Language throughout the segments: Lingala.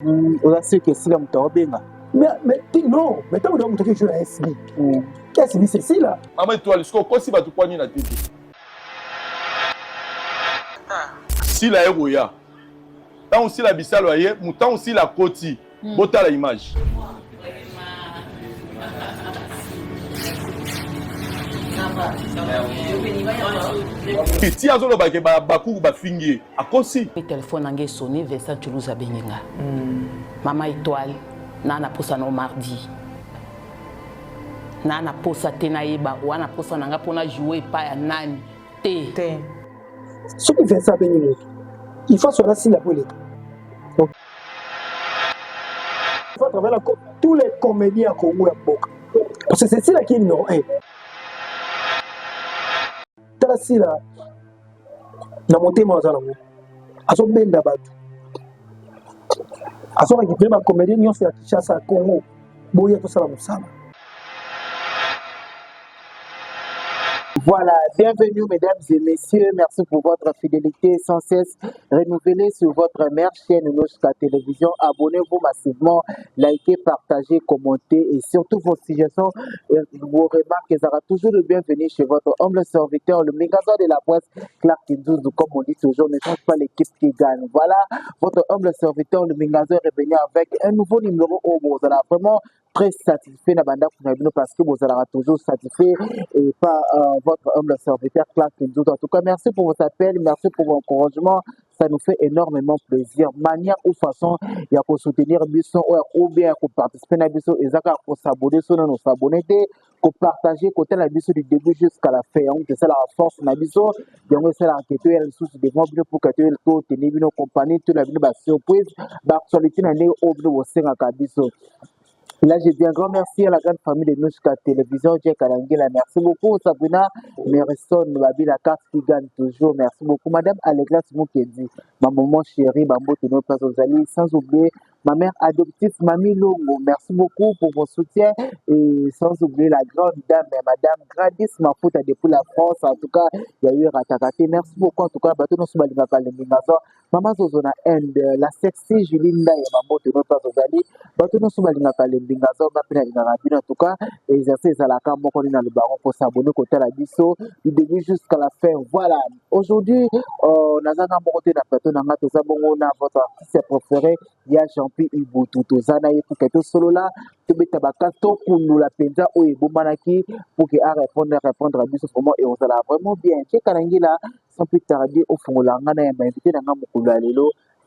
On a su que si l'homme tombe bien. Mais non, mais tant que l'homme tombe sur la SB. SB, c'est si là. Maman, toi, le score, quoi si tu poignes la tête? Si la héroïa, tant aussi la bissale, tant aussi la côte, bota la image. Petit azolo baku bafingi a kosi. Le téléphone a sonné Vincent Toulouse Benyenga. Maman étoile nana posa no mardi. Nana posa tenaïba wana posa nanga pona jouer pas ya nani te. Ce qui fait ça Benyenga. Il faut cela si la politique. Il faut travailler tous les comédiens Congo à Boka. Parce que c'est ça qui est non. Si là, na monté moi ça là, aso benda batu, aso récupérer ma comédie ni on fait chasse à Congo, boya tout ça là musala. Voilà, bienvenue mesdames et messieurs, merci pour votre fidélité sans cesse renouvelée sur votre mère chaîne Noshka Télévision. Abonnez-vous massivement, likez, partagez, commentez et surtout vos suggestions, vos remarques seront toujours le bienvenu chez votre humble serviteur, le magasin de la presse, Clark Kindouzou, comme on dit toujours, ne change pas l'équipe qui gagne. Voilà, votre humble serviteur, le magasin est revenu avec un nouveau numéro où vous allez vraiment très satisfait parce que vous allez toujours satisfait et pas votre humble serviteur Clark Kindouzou. En tout cas, merci pour vos appels, merci pour vos encouragements. Ça nous fait énormément plaisir. Manière ou façon, il y a pour soutenir Bisson ou bien pour participer à Bisson, et ça pour s'abonner sur nos abonnés, pour partager côté la Bisson du début jusqu'à la fin. C'est ça la force de Bisson. Il y a aussi la question, il y a une source de mobile pour que tu aies une compagnie, tu as une surprise, l'actualité n'a pas au sein de Bisson. Là, je dis un grand merci à la grande famille de Noshka Télévision, Jack Alangela. Merci beaucoup, Sabrina, Merson, Babi, la carte qui gagne toujours. Merci beaucoup, Madame Allegla Moukendi, ma maman chérie, Bambo Teno Pazozali, sans oublier ma mère adoptive, Mamie Longo. Merci beaucoup pour vos soutiens et sans oublier la grande dame, Madame Gradis Mafouta depuis la France. En tout cas, il y a eu Ratakate. Merci beaucoup, en tout cas, Bato Nosuma Lingaka Lemingazo, Maman Zozona End, la sexy Julinda et Bambo Teno Pazozali, Bato Nosuma Lingaka Bingazo, en tout cas, exercer à la carte, dans le baron pour s'abonner côté la biso, du début jusqu'à la fin. Voilà. Aujourd'hui, on a un côté de la personne, on a votre artiste préféré, il y a Jean-Pierre Ibutu, Tozana, et pour que tout solo là, tu mets ta bacato pour nous la penza ou et Boumanaki pour qu'il répondre à biso vraiment et on sera vraiment bien. Chez Karangila, sans plus tarder, au fond, là, on a invité dans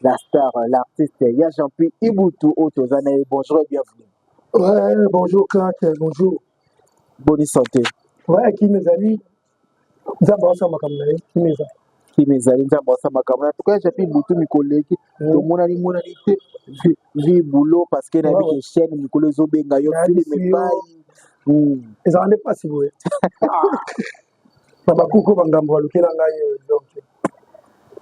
la star, l'artiste, il y a Jean-Pierre Ibutu, Tozana, bonjour et bienvenue. Ouais, bonjour Clark, bonjour. Bonne santé. Ouais, qui mes amis, Zabossa Makamnaï, qui mes amis. Qui mes amis, Zabossa Makamnaï. En tout cas, j'ai fait beaucoup mes collègues. Tout le monde a dit, vie boulot parce qu'il y a des chaînes, mes collègues Zobenga, yo, mais pas. Ils n'en ont pas si vous voulez. Papa Kouko Bangambo, le Kélangaï, donc.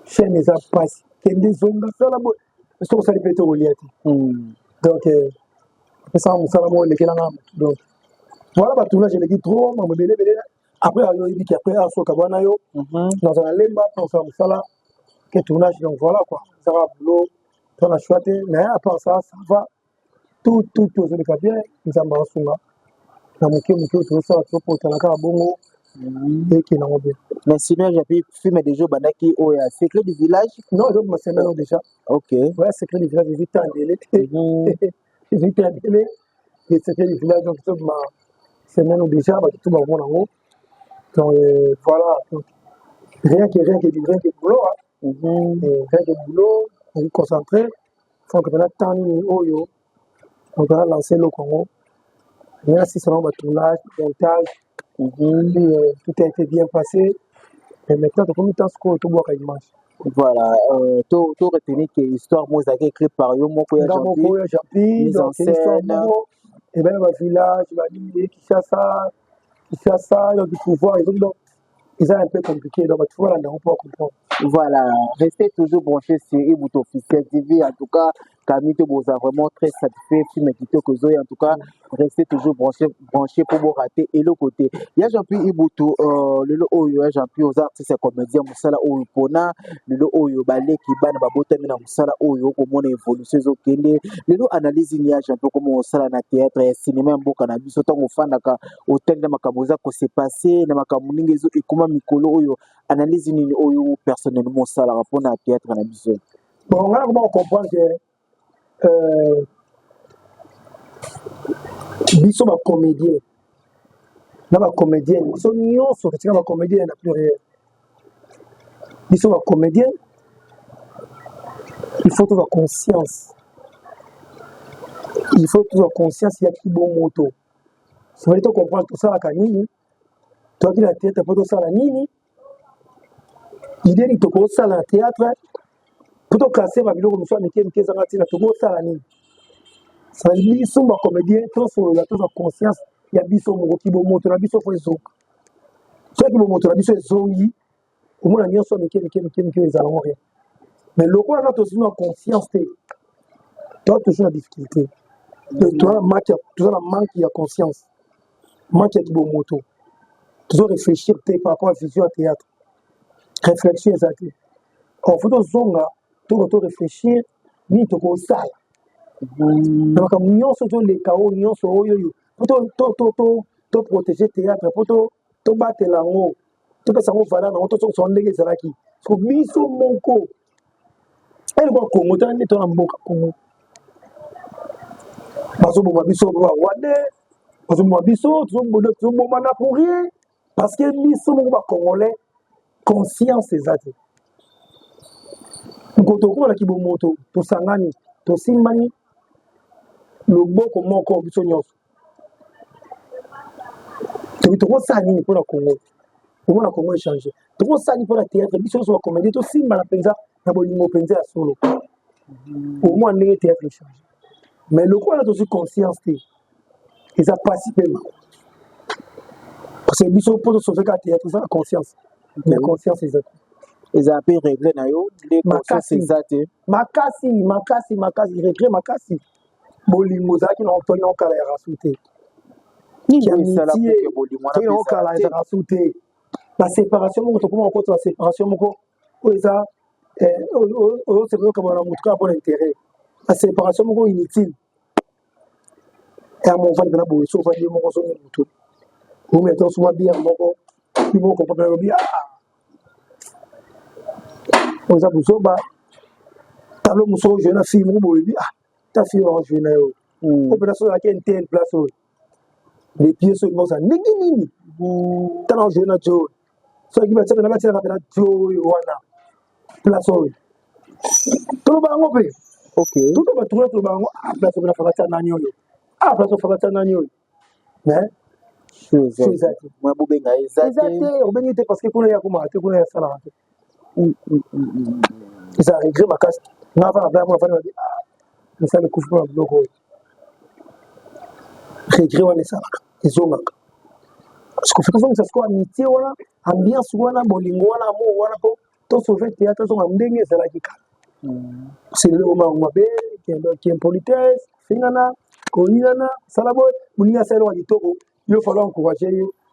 Chaîne, ils ont passé. Kendi Zonga, ça la bonne. Je trouve ça répété au liati. Donc, ça on salamon les kelanga donc voilà bah tout là je le dis trop ma belé après il dit qu'après à so kabana yo dans un lemba on ça sala que tournage donc voilà quoi ça va boulot on a choisi mais à part ça ça va tout le papier nous avons sunga na muke tout ça trop pour la bongo et qui n'ont bien mais sinon j'ai pu filmer des jours banaki au secret du village non je me sais maintenant déjà OK ouais secret du village vite en délai j'étais appelé et c'était le village donc toute ma semaine déjà bah tout ma bon en haut donc voilà donc, rien que boulot rien que boulot on est concentré faut que maintenant temps oyo on va lancer le Congo rien si c'est un tournage montage tout a été bien passé et maintenant comme temps ce tout boire une image. Voilà, tout retenir que l'histoire moi ça écrit par yo moko ya Jean-Pierre donc c'est l'histoire et ben le village va dire Kinshasa il y a du pouvoir et donc ils ont un peu compliqué donc tu vois là on peut comprendre. Voilà, restez toujours branchés sur Ibutu Officiel TV en tout cas Camille Toboza vraiment très satisfait film Kito Kozo en tout cas restez toujours branché pour vous rater et le côté il y a Jean-Pierre Ibutu le oyo Jean-Pierre aux artistes comédiens musala oyo pona le oyo balé qui bana babota mina musala oyo komona évolution zo kende le analyse ni ya Jean-Pierre comme musala na théâtre et cinéma mboka na biso tango fandaka otenda makaboza ko se passer na makamuninga zo ekoma mikolo oyo analyse ni oyo personnellement musala rapport na théâtre na biso. Bon, on a comment comprendre que biso ba comédien na ba comédien so nyonso katika ba comédien na pluriel biso ba comédien il faut avoir conscience il ya kibo moto ça veut dire comprendre tout ça la nini toi qui la tête pour tout ça la nini idée ni to ko ça la théâtre pour to casser ba biloko muso amike mkeza ngati na to ko ça la nini ça veut dire biso ba comédien to so la to conscience ya biso mo kibo moto na biso fo ezoka so kibo moto na biso ezongi au moins nyonso amike ezala rien mais le quoi là to so conscience toi toujours la difficulté toi toujours la manque de conscience manque de kibo moto toujours réfléchir par rapport à la vision à théâtre réflexion exacte il faut to zonga to réfléchir ni to ko sala donc nyonso to le chaos nyonso oyo to protéger théâtre pour to battre lango to pesa ngo vala na to so ndenge ezalaki so biso moko elle va Congo tani to na mboka Congo bazo bo biso ba wade bazo bo biso to bo mana pour rien parce que biso moko ba congolais conscience ezate ngoto ko na kibomoto to sangani to simbani loboko moko biso nyonso to sani pour la Congo pour la Congo échanger to sani pour la théâtre biso so comédie to simba na penza na bolingo penza ya solo au moins ndenge théâtre échanger mais le quoi là to conscience et ça participe parce que biso pour sauver la théâtre ça conscience mais conscience exacte ils ont pu régler na yo les consciences exactes makasi régler makasi bolingo zaki na otoni okala ya rasuté ni sala pour bolingo na okala ya rasuté la séparation moko to comment la séparation moko oza c'est vrai comme on a montré pour l'intérêt la séparation moko inutile et à mon fan de la boue sauf à dire moko so mutu vous mettez souvent bien moko il faut comprendre bien oza buzoba tableau muso jeune fille moko boye ta fille en jeune yo opération la qui une telle place les pieds sur moi ça nini ta en jeune jo so qui va se na batira na jo wana place to ba ngope OK tout ba to ba ngo place na fakata nani yo place fakata nani yo mais chose moi bobenga exacte obengite parce que kuna ya kuma te kuna ya sala ça regret ma casse na va vraiment faire mais ça ne couvre pas le logo regret wana ça ezonga parce que fait ça soit amitié wana ambiance wana bolingo wana amour wana ko to sauver théâtre so ndenge ça la kika c'est le moment mabe qui impolitesse fingana koinana salabo muninga selo wa kitoko yo falloir encourager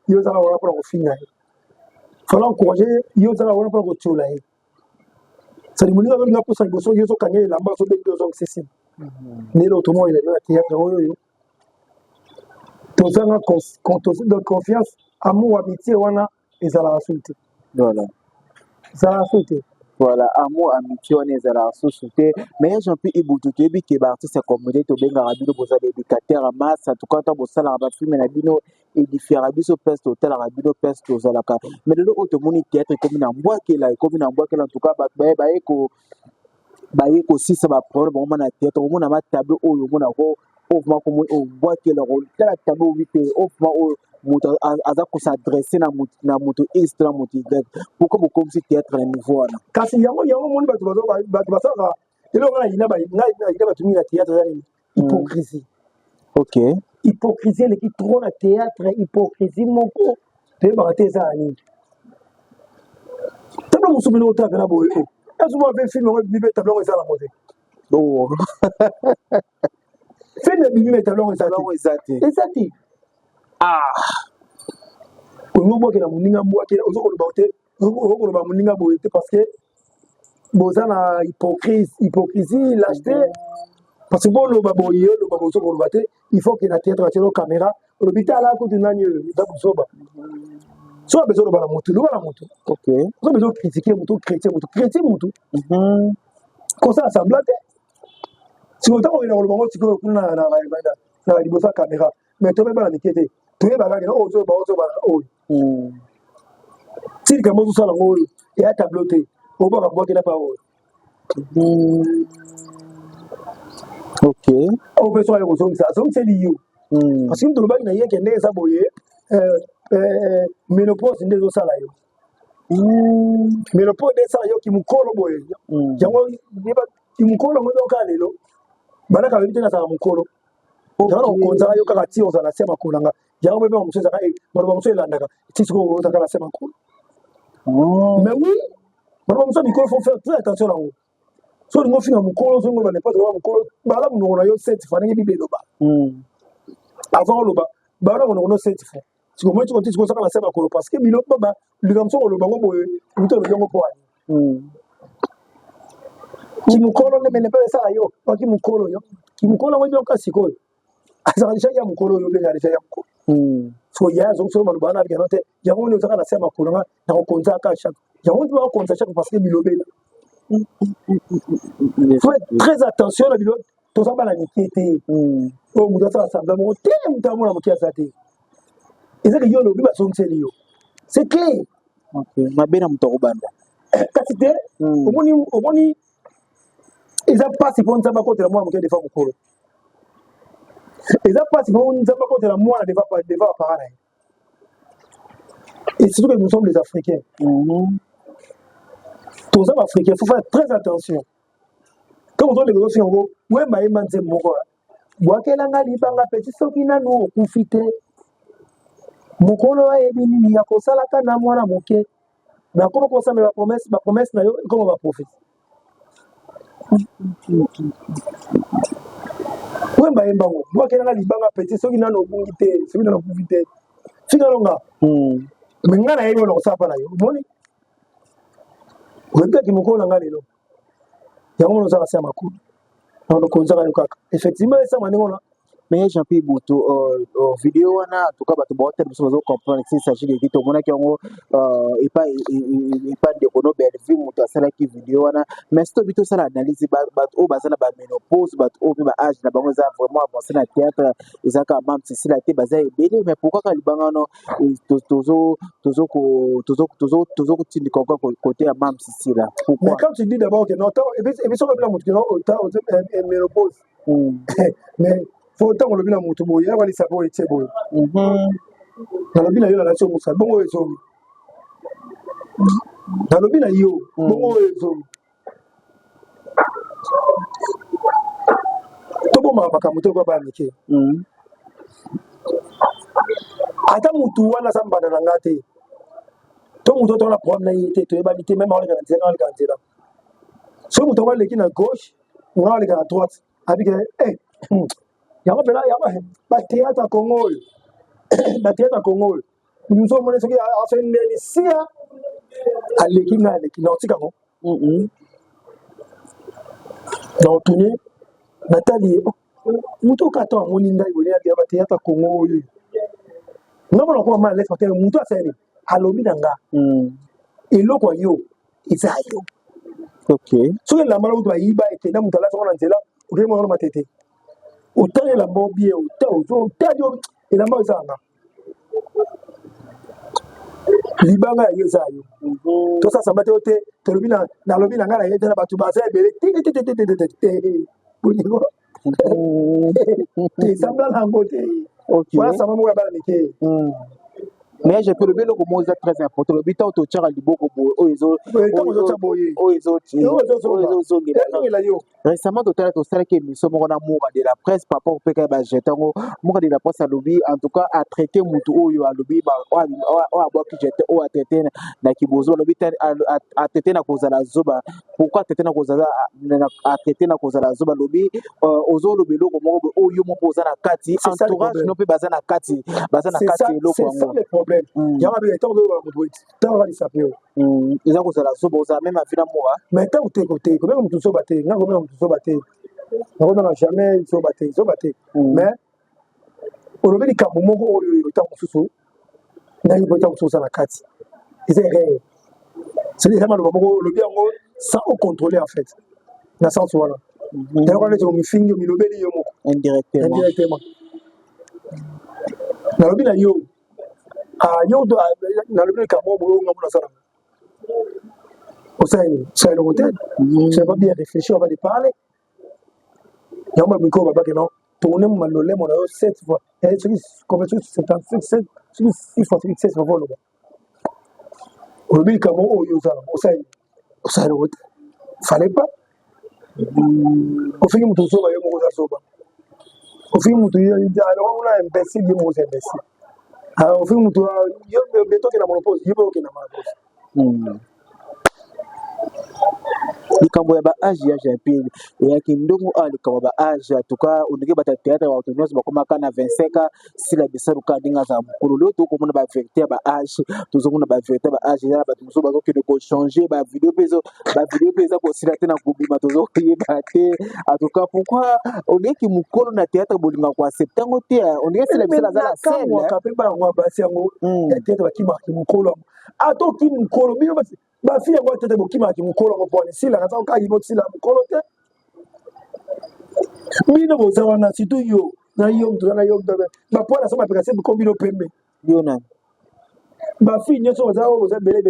yo za wana pour finir falloir encourager yo za wana pour tchola ça dit muninga nga pour ça boso yo so kanye la mbaso de 2 ans c'est mais l'autre moment il a le théâtre oyo tous en de confiance amour amitié wana ezala insulté voilà ça insulté voilà amour amitié wana ezala insulté mais Jean-Pierre Ibutu kebi ke ba artiste comédien to benga rabino boza éducateur à masse en tout cas bo sala ba film na bino édifier biso peste hôtel rabino peste ozala ka mais le autre moni théâtre comme na mbwakela en tout cas ba yeko si ça va problème bon na théâtre au mona ma tableau oyo mona ko ofma comme au mbwakela ko la tableau vite ofma moto aza ko s'adresser na moto extra moto pourquoi beaucoup comme si théâtre na niveau là kasi yango moni bato basaka elo ngana ina ba tumi na théâtre yani hypocrisie OK hypocrisie elle qui trop na théâtre hypocrisie moko te ba teza ani tellement musubino otaka na boyo est-ce que vous avez film on bibe tableau ça la mode Oh. Fait de bimé talon Exactement. ezati. Ah. Onubo ke na muninga mwa ke ozokolo baute. Ozokolo ba muninga boete parce que bozana hypocrisie, lâcheté. Parce que bon, le baboye, le baboso pour le battre, il faut qu'il y ait un théâtre, une caméra. Le bital là, quand tu n'as pas soit besoin de la moto, la moto. Ok. Soit besoin de critiquer moto, chrétien moto. Comme ça, ça blague. Si vous avez le moment, tu peux la caméra. Mais tu ne peux pas la niquer. Tu es bagarre, oh, oh. Si le tout ça, il y a un tableau, on va voir qu'il a pas. Ok. On peut soit les ça, c'est lié. Parce que nous avons dit que ça boye, ménopause n'est pas ça là. Ménopause n'est ça qui me colle boye. Jango qui me colle mo doka lelo. Bana ka bibite na sa mu colle. Jango ko nza yo kaka ti oza na sema kulanga. Jango bebe mo seza kai, mo mo seza ndaka. Ti siko oza kala sema colle. Mais oui, mo mo so micro faut faire très attention là. So nous finissons mon colo, so nous n'avons pas de mon colo. Bah nous on a eu 7 fois, n'importe le bas. Avant le bas, bah on a eu 7 fois. Si comment tu continues comme ça la sema colo parce que milo baba, le gamson le bango boy, nous te le yongo pour aller. Qui mon colo ne mène pas ça yo, pas qui mon colo yo. Qui mon colo on dit encore si quoi. Asaalisha ya mon colo yo bienalisha ya mon colo. So ya zo so manu bana bien note, ya on le sera la sema colo na on konza ka chaque. Ya on doit konza chaque parce que milo bela. Il faut être très attention à l'autre. Tout ça, la niquette. Oh, vous avez assemblement. C'est clair. Ma belle amouto banda. Quantité. Au moins, ils ont pas si bon ça va contre la moi des femmes au ils ont pas si bon ça va contre la moi des va pareil. Et surtout que nous sommes les Africains. Tous les Africains, il faut faire très attention. Quand on a des gros signes, ouais, ma éman c'est mon quoi. Wakelanga libanga petit sokina no kufite. Mokolo e bini ya kosala kana mwana moke. Na comment ça me la promesse na yo comment va profiter. Ouais, ma éman mo. Wakelanga libanga petit sokina no kufite, sokina no kufite. Finalonga. Mais ngana yebo no sapa na yo. Moni. Webia ki mokolo nga lelo. Yango no sala sema ku. Na no konza ka kaka. Effectivement ça maningo na. Mais Jean-Pierre Boutou vidéo wana en tout cas bato ba hotel biso comprendre si s'agit de vidéo mona ki yango et pas de bono belvi muto asala ki vidéo wana mais sto bito sala analyse bato o bazana ba ménopause bato o ba âge na bango za vraiment avancé na théâtre ezaka mam si la té baza ebele mais pourquoi ka libanga no tozo tindi kokwa côté ya mam si là pourquoi. Mais quand tu dis d'abord que non et puis sur le plan muto no autant ménopause mais faut autant le bila mutu boye ya wali sabo ete boye na lo bila yo la so musa bongo ezo na lo bila yo bongo ezo to bo ma baka mutu ko ba mike ata mutu wana samba na ngate to mutu to la problème na yete to ba bité même on le ganzela so mutu wale ki na gauche on va le à droite avec yaba bela yaba ba théâtre Congo nous sommes monnaie ce qui a fait une sia aleki na otika ko donc tourner Nathalie muto kato amoni ndai boli ya ba théâtre Congo non bon ko ma laisse parce que muto aseni alobi nanga eloko yo izayo OK so la mala uto yiba ekenda mutala so na nzela ukemo na matete autant la bobie autant et la mazanga libanga yezayo to ça mate ote to lobina na lobina ngala yete na batu baza ebele te sambla na ngote OK voilà ça mamo ya bala mike mais je peux le bien comme c'est très important le but auto tchara liboko oizo récemment total to sala ke miso moko na moka de la presse papa ko peka ba jetango moka de la presse à lobby en tout cas à traiter mutu oyo à lobby ba o aboki jete o a traiter na kibozo lobby a traiter na kozala zoba pourquoi traiter na kozala a traiter na kozala zoba lobby ozo lobby loko moko oyo mo poza na kati entourage no pe baza na kati loko c'est ça le problème ya ba be temps de ba mutu temps va disappear ils ont kozala zoba oza même afina moi mais tant côté comme mutu so baté nga comme mutu so baté on n'a jamais so baté mais on le dit comme moko oyo temps susu na yi temps susu na kati c'est réel c'est vraiment le moko le bien sans contrôler en fait na sens voilà d'ailleurs on est au fingi mi lobeli yo moko indirectement na lobi na yo yo na lobi ka mo bo ngamu na sala ça le hôtel ça va bien réfléchir on va lui parler il y a un micro baba que non tourner mon lolé mon 7 fois et c'est comme ça c'est 6 fois 7 fois le on lui comme yo ça le hôtel fallait pas au film tout ça yo mo ça au film tout alors on a imbécile yo imbécile alors au film tout yo beto que na monopole yo beto que na monopole likambo ya ba age ya JP ya kindongo likambo ba age en tout cas on bata théâtre wa autonomie bakoma kana 25 si la bisaru ka dinga za mukulu lo to komona ba vérité ba age tozomona ba vérité ba age ya ba tuzo ba ko ko changer ba vidéo peso ko silate na kubima tozo yeba te en tout cas pourquoi on est ki mukolo na théâtre bolinga ko accepter ngote on est si la bisaru za la scène ka pe ba ngwa ba siango théâtre ba ki marki mukolo ato ki mukolo bino ba fille ngo tete bokima ki mukolo ngo poni sila kata ka yibo sila mukolo te bino boza wana situ yo na yo mtu na yo mtu ba pona sama peka sebu kombino pembe yo na ba fille nyoso boza bele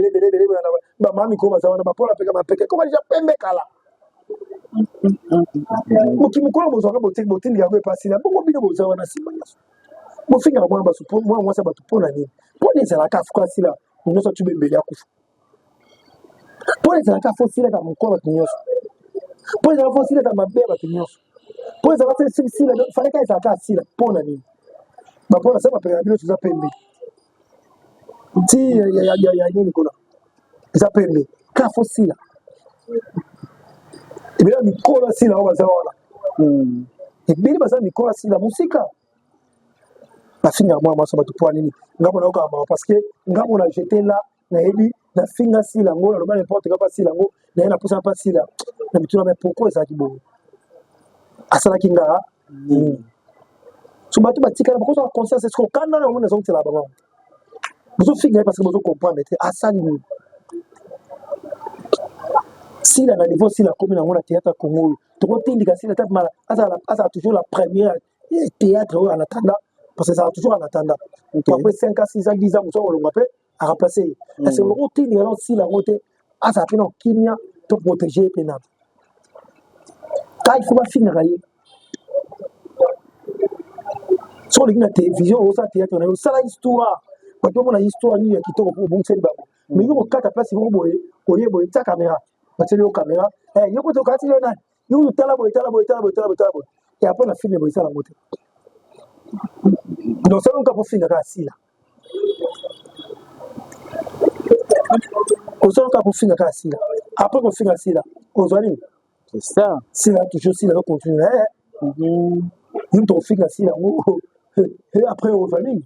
ba mami ko baza wana ba pona peka mapeke ko ba ja pembe kala moki mukolo boza ka botindi ya ko pasila bongo bino boza wana sima mo finga mwa ba supo mwa sa ba tupona ni pona ezala ka fuka sila nyoso tubembele akufa pour les enfants fossiles dans mon corps pour les enfants fossiles dans ma belle pour les enfants fossiles fallait qu'ils s'accasent pour la nuit bah pour ça ma père bien tout ça pembe si ya nini kuna ça pembe ka fossile et bien mikola sila wa zawana et bien basa mikola sila musika bafinga moi ça ba tout pour nini ngamo na okama parce que ngamo na jeter là na ebi na finga sila ngo na loba n'importe quoi pas sila ngo na na poussa pas sila na bituna mais pourquoi ça qui bon asala kinga so batu batika na beaucoup de conscience est-ce qu'on quand na mona zonte la baba vous finga parce que vous comprendre asali ni sila na niveau sila comme na ngona théâtre Congo to ko tindika sila tap mala asa toujours la première théâtre en attendant parce que ça toujours en attendant après 5 à 6 ans 10 ans on le rappelle à remplacer parce que le routine est aussi la route à sa peine Kenya pour protéger pénal quand il faut pas finir ailleurs sur la télévision au théâtre on a ça l'histoire quand on a histoire ni qui tombe pour bon c'est babo mais yo kata place ngo boye koye boye ta caméra parce que le caméra yo ko to kati le na yo tala boye et après la film boye ça la route donc ça on peut finir assis là on sort pour finir assis là après on finit assis là on va aller c'est ça c'est là toujours si là on continue nous on finit assis là et après on va aller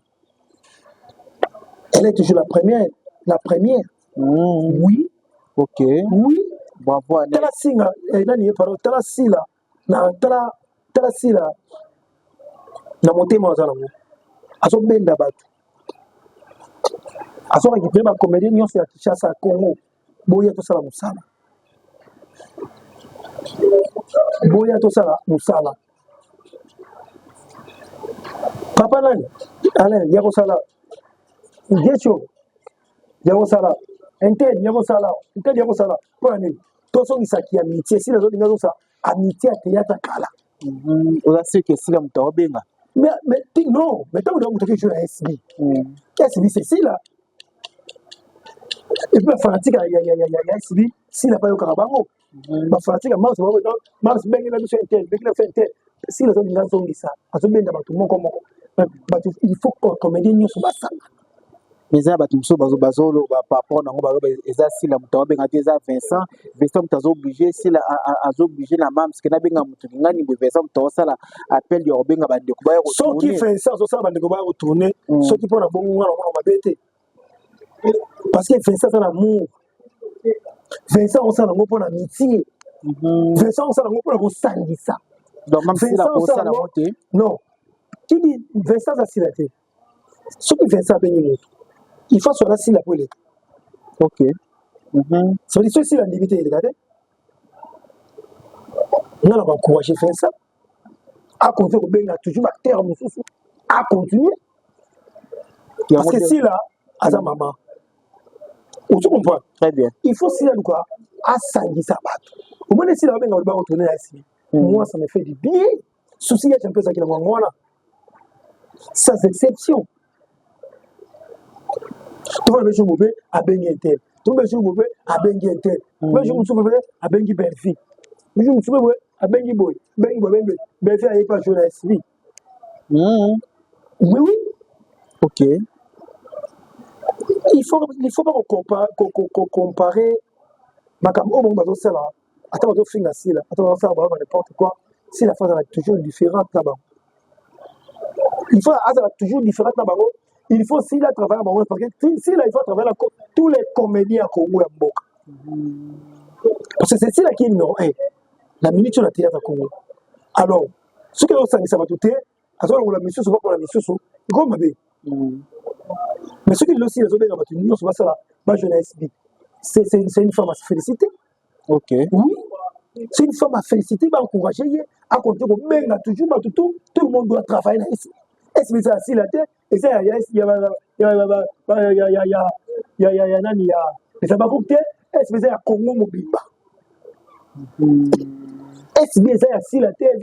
elle est toujours la première oui ok oui bravo tala singa nani paro tala sila na tala sila na motema wazana ngo aso benda batu aso qui ba comédien nyonso ya Kinshasa Congo boya to sala musala papa nani ale ya ko sala ngecho ya ko sala ente ya ko sala pour nini to so ngisaki amitié si les autres ngazo sa amitié théâtre kala on a ce que si la mutaobenga Mais non, mais tant que vous avez joué à SB. SB, c'est si là. Et puis, la fanatique, il y a SB, s'il n'a pas eu Carabango. La fanatique, Mars, Ben, il a fait un tel, Ben, il a fait un tel. Si les gens ont dit ça, parce que Ben, il faut qu'on me dise sur ça. Mais ça, batumso bazolo par rapport na ngoba eza sila mutawa benga teza Vincent mutazo obligé sila azo obligé na mam parce que na benga mutu ngani be Vincent mutawa sala appel yo benga bande ko ba yo so qui fait ça so sala bande ko ba yo tourner so qui pona bongo ngala ko mabete parce que Vincent ça l'amour Vincent on sala ngo pona amitié Vincent on sala ngo pona ko sangisa donc même si la ko sala monter non qui dit Vincent ça sila té so qui Vincent bengi mutu il faut soit si la police. Ok. Ça veut dire ceci l'individu, regardez. On a encouragé faire ça. À continuer de toujours à terme, à continuer. Parce que si là, à sa maman, tu comprends? Très bien. Il faut si là, quoi, à s'engager ça. Au moins, si là, on va retourner à ici. Moi, ça me fait du bien. Souci, il y a un peu ça qui est moi là. Sans exception. Tu vas me jouer à Bengi Intel. Tu vas me jouer à Bengi Intel. Tu vas me jouer à Bengi Belfi. Tu vas me jouer à Bengi Boy. Bengi Boy, Belfi n'est pas joué à SB. Oui. Ok. Il faut pas qu'on compare. Ma cam, oh, bon, bah, c'est là. Attends, on va faire ainsi là. Attends, on va faire n'importe quoi. Si la phase est toujours différente là-bas. Il faut toujours différente là-bas. Il faut s'il a travaillé à parce que s'il a travaillé tous les comédiens à Congo et parce que c'est là qui est numéro 1. La minute sur la théâtre à Congo. Alors, ce que ça va tout être, à ce moment-là, la mission, c'est pas pour la mission, c'est comme mais ce qui est aussi, les autres, nous, c'est pas ça là, ma jeunesse, c'est une femme à se féliciter. Ok. Oui, c'est une femme à féliciter, à encourager, à compter pour bien, toujours, tout le monde doit travailler ici. Est-ce que c'est assis la tête? Et ça, il y a est-ce que c'est à Congo Mobimba? Est-ce que c'est assis la tête?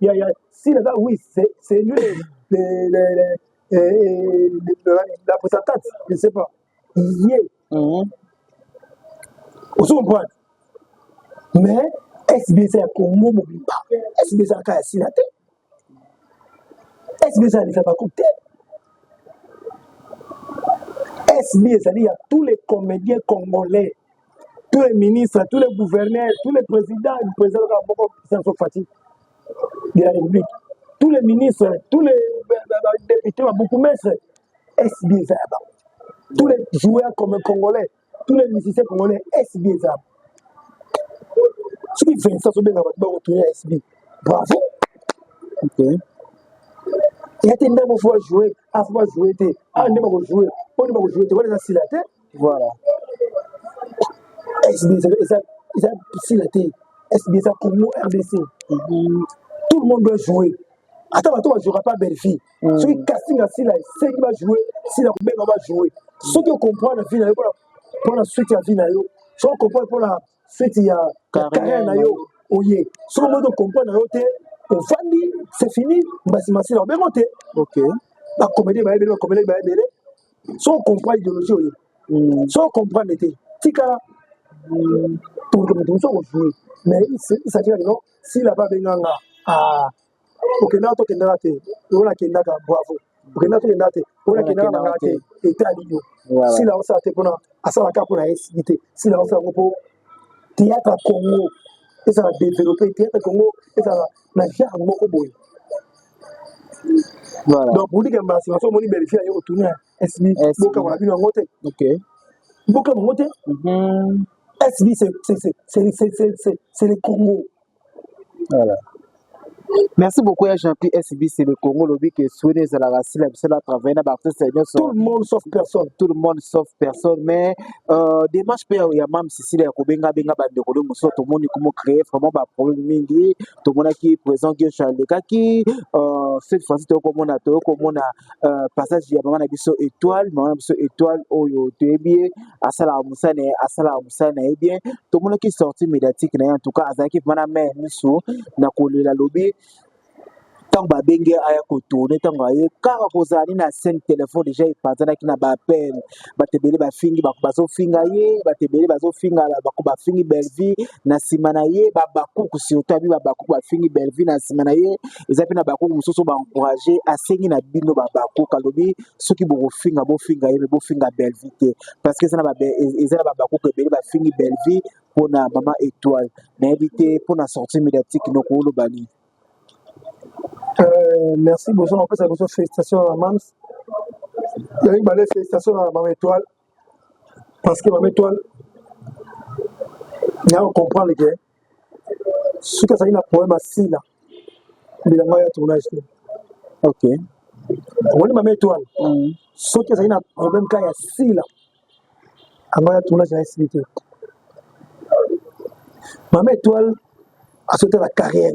Il y a si là, oui, c'est lui la représentante, je ne sais pas. Vous comprenez? Mais est-ce que c'est à Congo Mobimba? Est-ce que c'est à assis la tête? Est-ce que ça ne fait pas coûter? SB, c'est-à-dire il y a tous les comédiens congolais, tous les ministres, tous les gouverneurs, tous les présidents, le président de la République, tous les ministres, tous les députés, beaucoup de maîtres, SB, c'est là-bas. Tous les joueurs congolais, tous les musiciens congolais, SB, c'est là-bas. Ce qui fait ça, c'est bien de retourner à SB. Bravo. Ok. Il y a des gens qui vont jouer, à pouvoir jouer, à ne pas jouer, on ne va jouer, on va jouer, voilà. SB, c'est la tête. SB, c'est comme nous, RDC. Tout le monde doit jouer. Attends, on ne jouera pas belle fille. Ceux qui casting assis là, c'est qui va jouer, si la poubelle va jouer. Ceux qui comprennent la vie, pour la suite, il y a vie, ceux qui comprennent pour la suite, il y a carrière, ceux qui comprennent la vie, on va dire, c'est fini, c'est la même côté. Ok. La comédie va être comédie va être si on comprend l'idéologie, si on comprend l'été, tika, tout le monde va jouer. Mais il s'agit de non, si la bas benganga, ok, n'a pas de raté, on a qui n'a pas bravo, ok, n'a pas de raté, on a qui n'a pas raté, et talio. Si la on s'est raté pour la, à ça la carte pour la SBT, si la on s'est pour théâtre Congo, et ça va développer théâtre Congo, et ça va la faire Mokoboy. Voilà. Donc, pour dire que ma situation, mon vérifier à retourner à SB, Boka m'a vu en montée. Ok. Boka m'a monté. SB, c'est le Congo. Voilà. Merci beaucoup, Jean-Pierre. SB, c'est le Congo, le but qui est souhaité, c'est la racine, c'est la travail, tout le monde sauf personne. Tout le monde sauf personne, mais démarche il y a même si il y a Kobenga Benga Bandekolo, tout le monde comment créer vraiment un problème mingi, tout le monde qui est présent, qui est Charles qui cette fois-ci, comme on a passage, il y a maman biso étoile, oyo bien, asala musane bien, tout le monde qui est sorti médiatique, en tout cas, azaki mana mais nous na kolela lobby. tant ba bengi aya ko tourner tant ba ye kaka kozali na 5 téléphone déjà ipatana ki na ba appel ba tebele ba fingi ba bazo finga ye ba tebele bazo finga ba ko ba fingi belvi na simana ye ba bakuku surtout abi ba bakuku ba fingi belvi na simana ye ezapi na bakuku mususu ba encourager asengi na bino ba bakuku alobi soki bo finga ye bo finga belvi te parce que ça na ba ezala ba bakuku ebele ba fingi belvi pour na maman étoile na éviter pour na sortie médiatique no ko lo bani. Merci beaucoup. En fait, ça vous félicitations à Mams. Il y a une félicitations à Maman Étoile. Parce que Maman Étoile, on comprend les gars. Ce que ça y a un problème assis là. Mais là, il y a un tournage. Ok. On est Maman Étoile. Ce que ça y a un problème quand il y a assis là. Il y a un tournage à la Maman Étoile a sauté la carrière.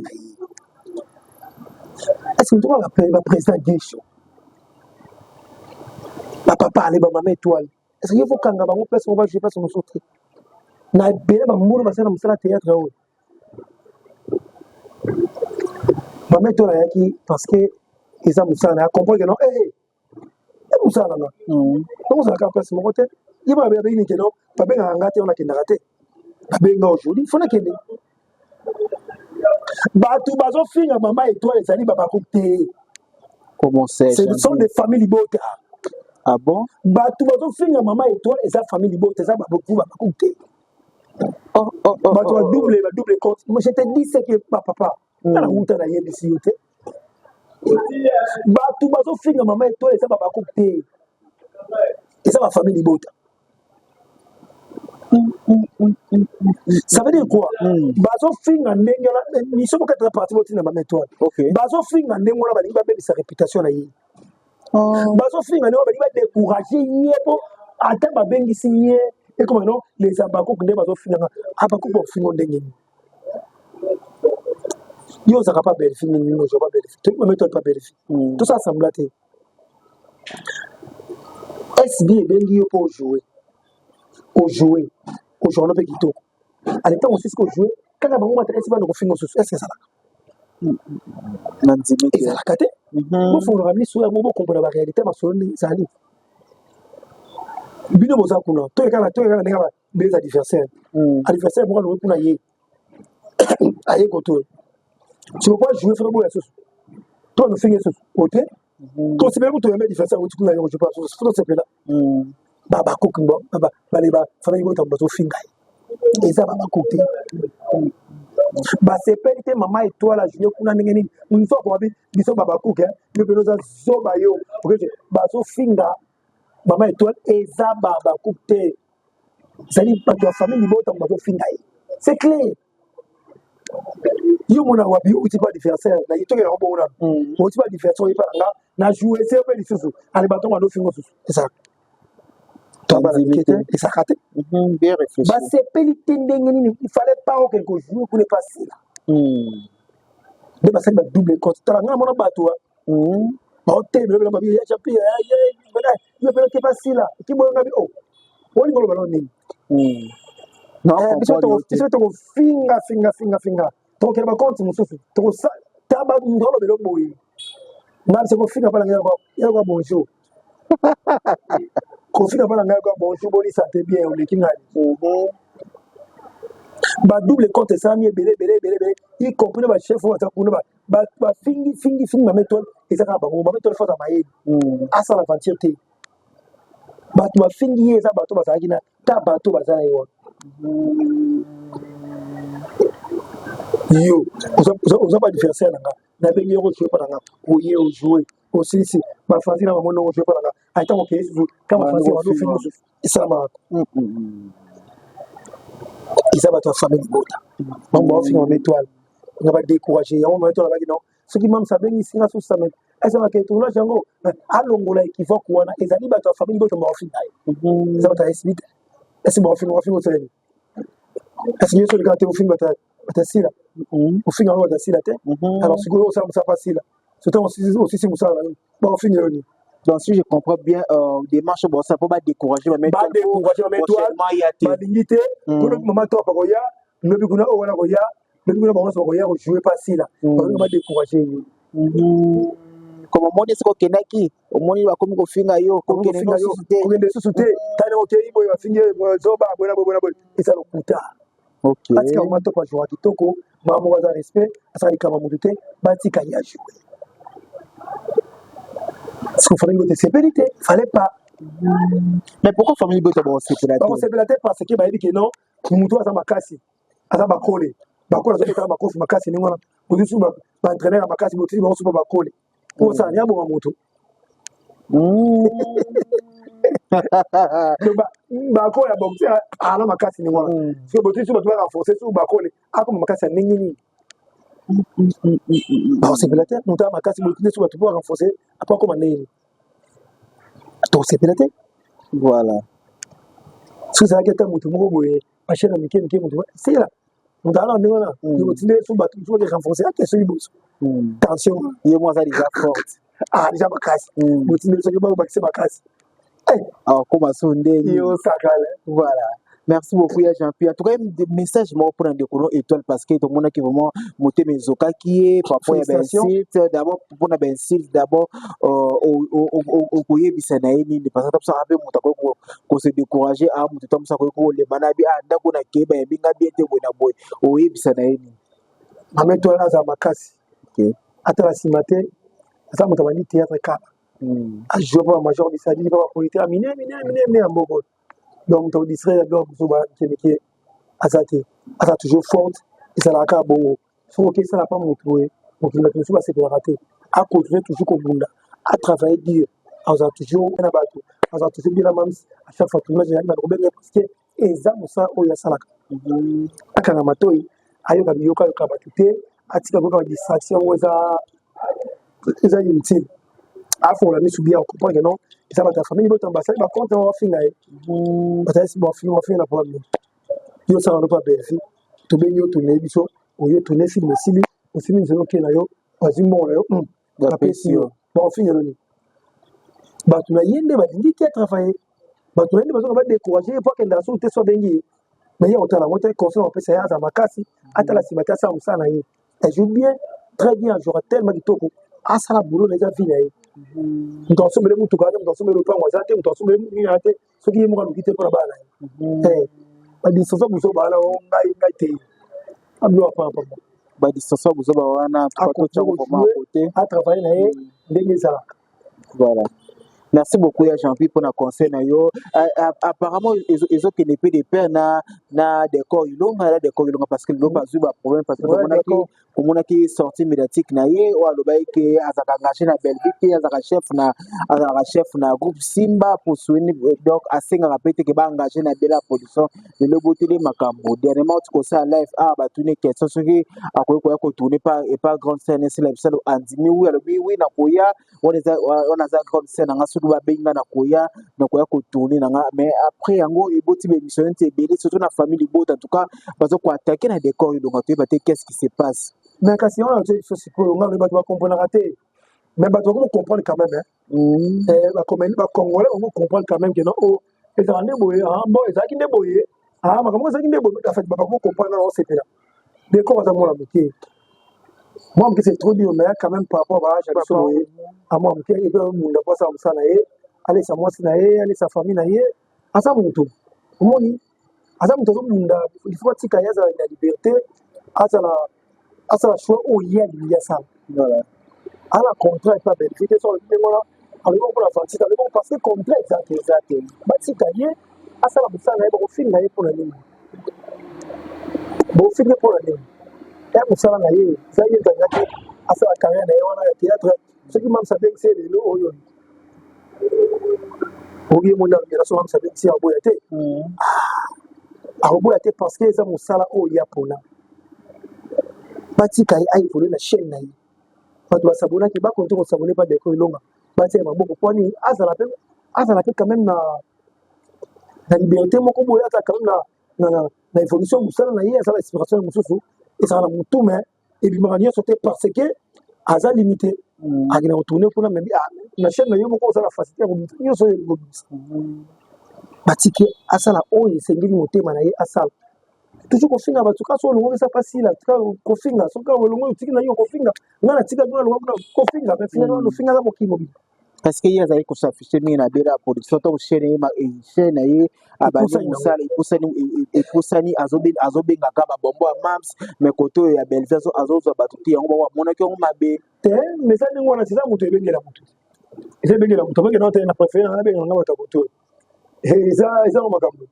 Est-ce que tu vois le président Guicho? Ma papa allait à Maman Étoile. Est-ce qu'il faut qu'on ait un place où on va jouer sur nos autres? Na bela ba mulu basana musala théâtre hapo. Maman Étoile yaki parce que ils ont musala comprendre que non musala non. Donc ça ka place mon côté. Il va bien ni que non, pas bien ngate on a kenda raté. Pas bien aujourd'hui, faut na kende. Batu bazo finga Maman Étoile ezali baba côté. Comment c'est? Ce sont des familles libota. Ah bon? Batu bazo finga Maman Étoile eza famille libota, eza baba côté. Double compte. Moi je te dis c'est que papa na huta na yebi si yote. Batu bazo finga Maman Étoile eza baba côté. Eza ma famille libota. Ça veut dire quoi? Bazo finga ndengela ni somo ka parti boti na Maman Étoile. Bazo finga ndengela bali ba sa réputation na ye. Bazo finga ndengela bali ba décourager yebo ata ba bengi signé et comment non les abako que bazo finga abako pour finga ndengeni. Yo ça pas belle finga ni no pas belle. Tu me mets pas belle. Tout ça semble être SB bengi yo pour jouer. Au jouer. Au jour avec Guito. À l'état aussi ce que jouer quand la banque est pas de finga sur est-ce que ça là? Nanzimi. Et ça la caté. Moi faut le ramener sur un moment comprendre la réalité parce que ça arrive. Bino boza kuna to ekala ndeka beza adversaire adversaire moi le kuna ye aye koto tu peux pas jouer frère boya soso toi no finge soso ote to se bebo to yamba adversaire o tukuna yo je pas soso to se pela baba kokimbo baba baleba fana yo tambo to finga eza baba kote ba se perte Maman Étoile la jouer kuna ngeni une fois ko bi biso baba koke yo beloza zoba yo parce que ba so finga Maman Étoile eza baba coupe zali pas ta famille libota mbazo finga c'est clair yo mona wabi uti pas adversaire na yito ke rombo ona uti pas adversaire ipa nga na jouer c'est pas lisusu ali baton ma do fingo susu c'est ça toi ba l'inquiété et ça raté bien réfléchi ba c'est pelite ndengeni il fallait pas quelque jour pour ne pas si là de ba c'est double compte tanga mona bato ba hotel le ba ya chapi yo pero que facile là qui bon ngabi oh on ngolo balon ni non biso to finga to ke ba compte mususu to sa taba ngolo belo boy na se ko finga pala ngaba ya ba bonjour ko finga pala ngaba bonjour boni santé bien on le kingali ba double compte ça mi belé il comprend ba chef ou ta kuna ba fingi Maman Étoile et ça ba Maman Étoile fa ta maye asa la venture bato bafingi ye eza bato bazalaki na ta bato baza na ye wana yo oza ba adversaire na nga nabengi yo ojouer mpa na nga oye ojouer osilisi bafanzi na bamoni ojouer mpa na nga aita kokeye susu ka bafanzi badofingi susu esalamaka eza bato ya famille libota bango baofinga Maman Étoile nga badécourage yango Maman Étoile abaki non soki mamsa abengisi nga susu samene ezalaka tournage yango alongola équivoque wana ezali bato ya famille boto baofinga ye eza bato ya esili te esi baofinga osaleli esi yeso olekaka te ofinga batasila ofinga yango batasila te alors sikoyo osala mosala pasila surtout osisi mosala na yo baofinga yo nini. Donc si je comprends bien démarche bon ça peut pas décourager Maman Étoile balingi te kuna Maman Étoile bakoya lobi kuna owana koya lobi kuna bango bakoya kojouer pasila ba décourager yo Comme on dit, c'est qu'on kenaki. Au moins, il va comme qu'on finit yo. Qu'on finit yo. Qu'on finit sous-souté. T'as dit, ok, il va finir. Zoba, bon. Et ça le coûta. Ok. Parce qu'on va te faire jouer à Kitoko. Maman va respect. Ça dit comment monter. Bati kaya jouer. Parce qu'il fallait une sécurité. Il fallait pas. Mais pourquoi famille Boto bon sécurité? Bon sécurité parce que bah il dit que non. Mutu asa makasi. Asa bakole. Bakole ça fait makasi makasi ni ngona. Mutu su ba entraîner à makasi mutu ba su ba bakole. Pour ça nya bo mutu. Bakole ya boxe ala makasi ni ngona. So mutu su ba renforcer su bakole. Ako makasi nini. Bon sécurité mutu makasi mutu su ba tu renforcer après comment nini. Donc sécurité. Voilà. Si ça a été mutu mo boye. Machine à Mickey, c'est là. On a là, on continue sous bateau, il faut les renforcer. Attention. Il y a moins déjà forte. Ah, déjà ma casse. On continue sur le bas, c'est ma casse. Alors, comment ça, voilà. Merci beaucoup, Jean-Pierre. En tout cas, des messages pour prendre des couleurs étoiles parce que tout le monde qui vraiment monté mes oka qui est parfois il y a un site d'abord pour na ben site d'abord au coyer bisanaïni ne pas ça ça avec mon ko se décourager à mon temps ça ko le manabi anda ko na keba binga biete bona boy au bisanaïni mame toi là za makasi OK atala simate ça mon tabani théâtre ka a jouer pour major de sadi pas pour être miné amboko donc tu distrait donc so ba qui azate asa toujours forte et ça la ka bon so que ça n'a pas montré donc il a toujours assez pour rater à continuer toujours comme bunda à travailler dur asa toujours na bato asa toujours bien la même à chaque fois tout le monde a problème parce que exactement ça o ya salaka akana matoi ayo ka biyoka ka batute atika ko ka distraction eza inutile afo la misu bien comprendre non ça va ta famille votre ambassade va compter on va finir peut-être bon finir la problème yo ça on pas bénéfice to be yo to ne biso o yo to ne film sili o film nzo ke na yo azimo yo la pesio bon finir ni ba tu na yende ba ndi te travailler ba tu na yende ba so ba décourager pour que ndaso te so bengi mais yo ta la moto conseil on peut ça ya za makasi ata la simata ça usana yi elle joue bien très bien jouera tellement kitoko asa la boulot déjà fini yi ntonso mbele mutu kana ntonso mbele pa mwazate ntonso mbele ni ate soki ye mwana lukite pona bana ba disoso buso bana o ngai te ablo pa ba disoso buso ba wana pato chango kwa côté a travailler na ye ndenge ça voilà. Merci beaucoup Jean-Pierre pour le conseil na yo apparemment ils ont que les des pères na décor ilonga parce que l'on pas eu problème parce que comme on a qui sorti médiatique na ye ou alobai que azaka engagé na Belgique azaka chef na groupe Simba pour soutenir donc asenga rapete que ba engagé na bela production de le beauté de makambo dernièrement tu connais ça live ba tourner question ce qui akoyo ko tourner pas grande scène c'est la salle andimi oui na koya on a za grande scène nga ba benga na koya ko tourner na mais après yango eboti be mission te belé surtout na famille bot en tout cas parce que attaquer na décor donc tu vas qu'est-ce qui se passe mais quand on a dit ceci pour on va comprendre rater mais ba doit comprendre quand même ba comme ba congolais on comprendre quand même que non oh et ça ne boye bon et ça qui ne boye ma comment ça qui ne boye en fait ba comprendre non c'est là décor ça mon amitié moi c'est trop dur mais quand même par rapport à à moi qui est mon pas ça na ye aller sa moi na ye aller sa famille na ye asa mutu omoni asa mutu munda il faut tika ya la liberté asa la choix au yel ya ça voilà à la contrat pas bénéfice sur le là alors pour la fancy dans le bon passer complet exact ba tika ye asa la musa na ye ba fin na ye pour la ligne bon fin pour la ligne et musa na ye ça y est ngaki asa la carrière na ye wana ya théâtre ce qui même savait que c'est le oyo oye mon ami la so même savait que c'est aboyate aboyate parce que ça musala oya pona batika ai pour la chaîne na ye bato basabona ki bakonto ko sabone pas déco ilonga batia maboko kwani azala pe quand même na liberté moko boya ta quand même na évolution musala na ye azala inspiration mususu et ça la mutu mais et bimania sauter parce que aza limité agina retourner pour même na chaîne na yo moko ça la facilité ko mutu yo so yo batiki asala o sengeli motema na ye asala toujours kofinga bato kasi olongo eza pasi la kofinga soki olongo otiki na yo kofinga nga na tika nga longo kofinga mais finalement lofinga za mokimo bi parce que hier azali kosafishe mingi na bela production to chaîne na ye abandi mosala epusani azobengaka babombo ya mams mais kote oyo ya belve azozwa bato te yango bamonaki yango mabe te mais ça ndenge wana siza moto ebengela moto eza ebengela moto abengela te na préféré na bengela nga bato ya koto eza makambo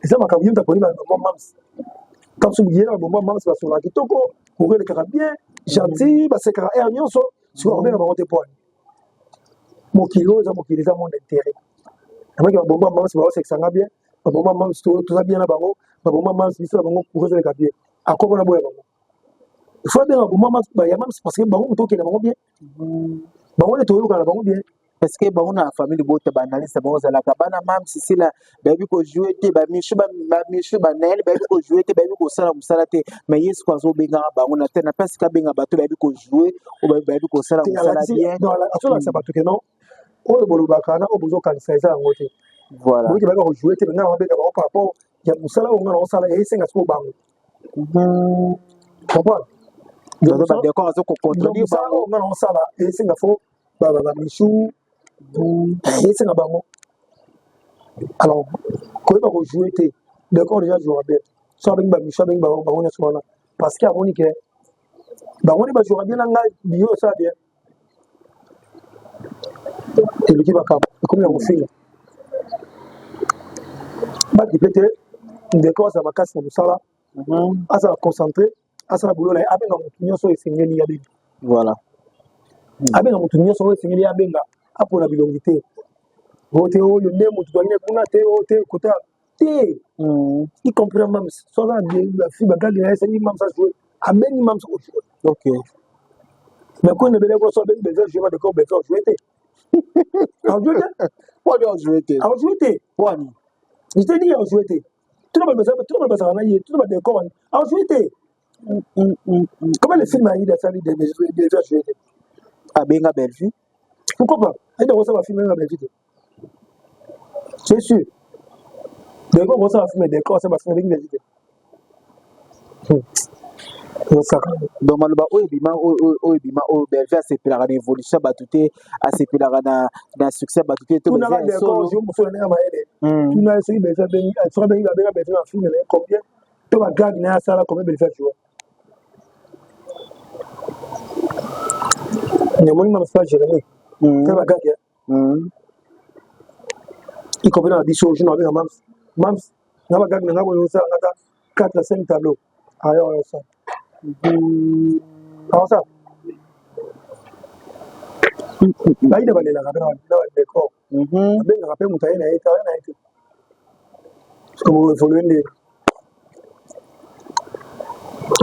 eza makambo yo taponi babombo mams quand tu me babombo mams basolaka kitoko kokelekaka bien gentil basekaka air nyonso soki akobenga bango te poani mokilo eza mokili eza monde intérêt amaki babombo mams baosekisanga bien babombo mams toza bien na bango babombo mams biso na bango kozeleka bien akoko na boya bango il faut bien babombo mams ya mams parce que bango moto okende bango bien bango nde toyoka na bango bien parce que bango na famille bota banaliste bango ozalaka bana mams sila bayebi kojouer te bamishu banayeli bayebi kojouer te bayebi kosala mosala te mais ye siko azobengaka bango na te na place kabenga bato bayebi kojouer oyo bayebi kosala mosala bien azolakisa bato ke non oyo bolobaka na oyo bozokanisa eza yango te voilà boki bayeba kojouer te nga na babenga bango par rapport ya mosala oyo nga na osala esenga siko bango comprendre badekor azokocontrôle bango nga na osala esenga fo bamishu esenga bango alors koyeba kojouer te d'accord déjà jouera bien so abengi bamishu abengi bango nyonso wana parce que amoni ke bango nde bajouera bien na ngai biyo osala bien eleki makambo ekomi ya kofinga baki pe te ndeko azala makasi na mosala azala concentré asala boulot na ye abenga motu nyonso esengeli abenga voilà abenga motu nyonso oyo esengeli abenga apona bilongi te o te oyo nde motu twaline kuna te o te kota te y compris mams so aza la fille bagagi na ye esengi mams ajoue abengi mams kojoue ok mais koyo na ebele koso abengi bezo joue badeko bezo joue te ajoue te poni ajoue te ajoue te poni je te dis ajoue te tout le monde bazala na ye tout le monde badeko ajoue te comment le film a eu des familles déjà joué abenga Bellevue pourquoi pas aida kosala bafilme na Bellevue c'est sûr deko kosala bafilme deko kosala bafilme bengi Bellevue donc maloba oyo ebima oyo Bellevue asepelaka na évolution bato te asepelaka na succès bato te tunaka deko mosolo ndenge mayele tuna soki Bellevue abengi soki abengi babenga Bellevue na filme na ye combien to bagage na ye asala combien Bellevue ajoua nyamoni mama fa Jérémie te bagage y compris dans la biso je n'avais pas mams na bagage na ngabo yosa ngata 4 à 5 tableaux ayo ça alors ça là il va aller là dans le décor ben rappel mutaye na été comme évoluer les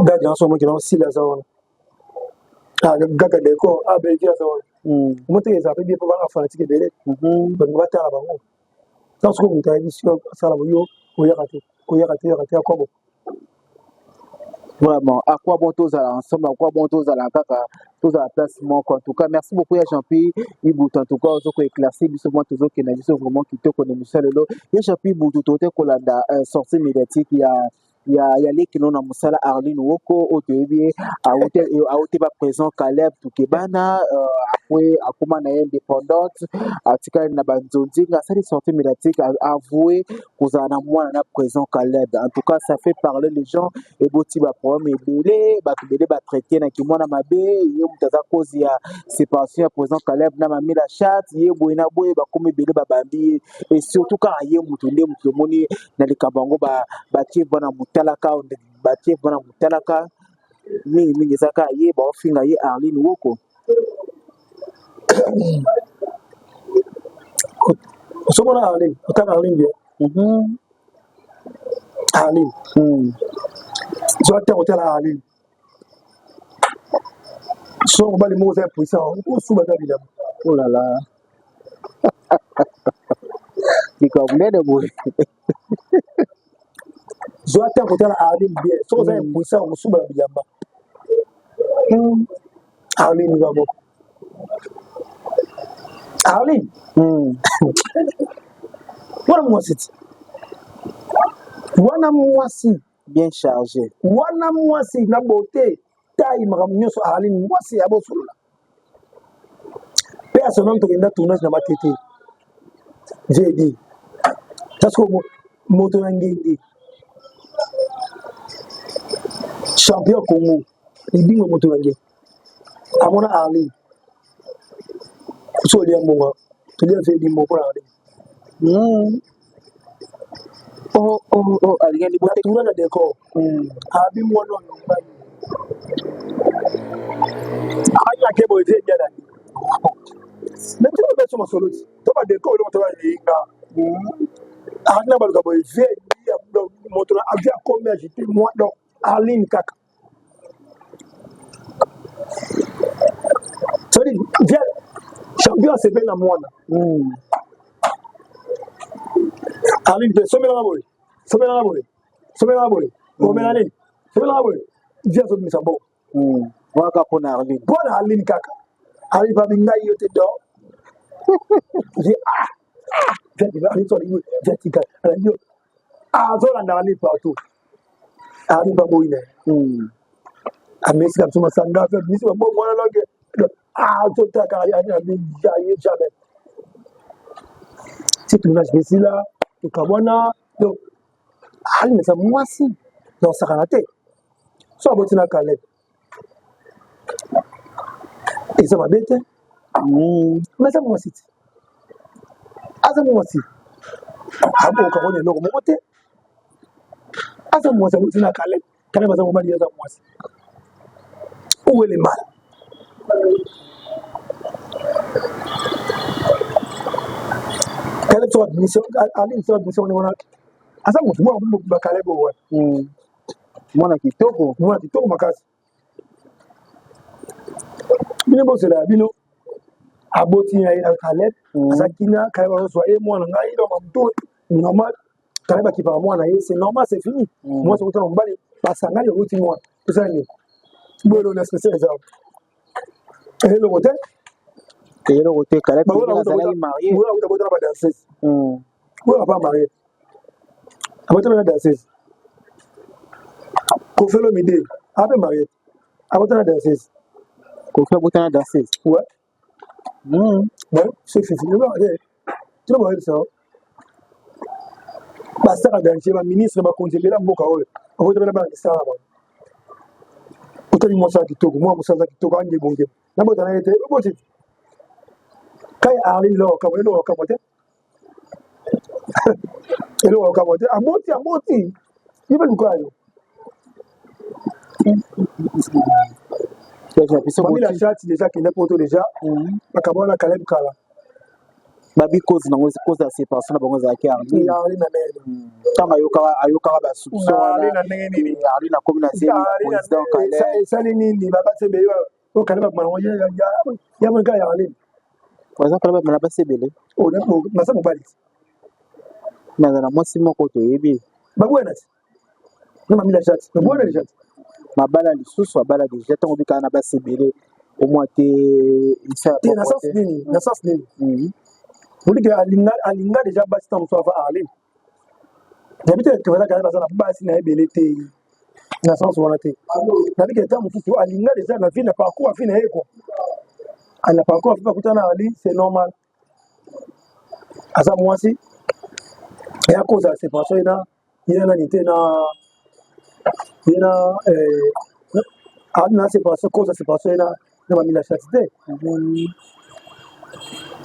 gars en ce moment qui ont aussi la zone gaga décor ben qui la zone moi tu les appelles bien pour voir fanatique belé ben on va faire là-bas ça ce que mutaye sur ça là yo koyaka te akobo vraiment à quoi bon tous ensemble à quoi bon tous à la kaka tous à la place en tout cas merci beaucoup ya Jean-Pierre Ibutu en tout cas ozoko éclaircir biso moi toujours que na biso vraiment kitoko na misala lo ya Jean-Pierre Ibutu tote kolanda sortie médiatique ya lekino na musala Arline Woko otebi aote ba présent Caleb Tukebana après akoma na indépendante atika na banzonzi nga ça sortie médiatique avoué kozana mwana na présent Caleb en tout cas ça fait parler les gens et boti ba problème ebele ba traiter na kimona mabe ye mutaza cause ya séparation ya présent Caleb na mamila chat ye boina boye ba komi ebele ba bambi et surtout quand ye mutu nde mutu moni na likabango ba tie bana talaka batie bana mutalaka mingi zaka ye ba ofinga ye Arline Woko osomona Arline otaka Arline bien Arline so ata hotel Arline so on va les mots impuissants on sous bata bila oh là là ni comme de boy zo ata hotel Arline bien so on impuissant on sous bata bila Arline va bon Arline wana mwasi bien chargé. Wana mwasi na beauté taille makambo nyonso Arline mwasi ya bosolola. Pe asonam tokenda tournage na matete. J'ai dit parce que moto na ngenge champion Congo ibingo moto na ngenge amona Arline so lia mbonga to lia fait dimbo pour Arline. Oh, Arline ni beauté tourna na décor. Abi mwono ngba. Aya ke boy je dia dani. Mais tu vas mettre solo. To ba décor le moto ba linga. Arline ba boy je dia moto na avia combien j'étais moi donc Arline kaka. Sorry, viens. Champion c'est bien la mwana. Arline te somela boy. Somela boy. Somela boy. Somela ni. Somela boy. Viens so misa bon. Waka pona Arline. Bon Arline kaka. Arline va binga yote do. J'ai viens Arline so ni viens tika. Arline zo la Arline partout. Arline va boy ne. Amesi comme ça sanga fait misi bon mwana longue. Zo ta ka ya ni jamais. Si tu n'as pas là, tu kabona donc Arline ça mwasi. Non ça raté. So abotina kale. Et ça m'a bête. Mais ça moi cite. Asa moi cite. Abo ka woni loko mote. Asa moi ça abotina kale. Kale ba ça moi dia ça moi cite. Où est le mal? Kale so admission Arline so admission ni wana. Asa moi ba kale bo. Mwana kitoko makasi. Bino bo sela bino aboti ya Caleb asakina kaiba so mwana ngai do mamto normal kaiba kipa mwana ye c'est normal c'est fini. Moi c'est autant mbali basanga yo uti mwana. Ça ni. Bolo na c'est ça. Et le côté Caleb il marié. Voilà vous avez pas danser. Voilà pas marié. Aboti na danser. Kofelo midi, abe marié. Abotana danseuse. Kofelo abotana danseuse. Ouais. Ouais, c'est fini. Tu vois ça. Basta ka danser ba ministre ba konjebela mboka oyo. Abotana ba kisala ba. Utali mosa kitoko, moi mosa kitoko anje bonge. Na botana ete, oboti. Kai Arline lo kamote. Elo kamote. Aboti. Ibe lukayo. Famille la chat déjà qui n'est pas auto déjà. Bakabona Caleb kala. Babi cause na cause ya séparation na bango za ki Arline. Arline na nene. Tanga ayoka ba soupçon. Arline na nene. Arline na comme na zeli président Caleb. Ça nini baba sebele o Caleb ba mwana ya mwana ya Arline. Waza Caleb na ba sebele. O na sa mobali. Na na mwasi moko to yebi. Babwena. Na famille la chat. Babwena chat. Mabala lisusu abala déjà tant obika na basebele au moins te ça na sens nini vous dites alinga déjà basi tant so va Arline d'habitude que voilà quand ça basi na ebelete na sens wana te na bika tant mususu alinga déjà na vie na parcours afina eko ana parcours afa kutana Arline c'est normal asa mwasi et à cause de ces personnes là il y a nité na c'est pas ça cause c'est pas ça là na mamila chatite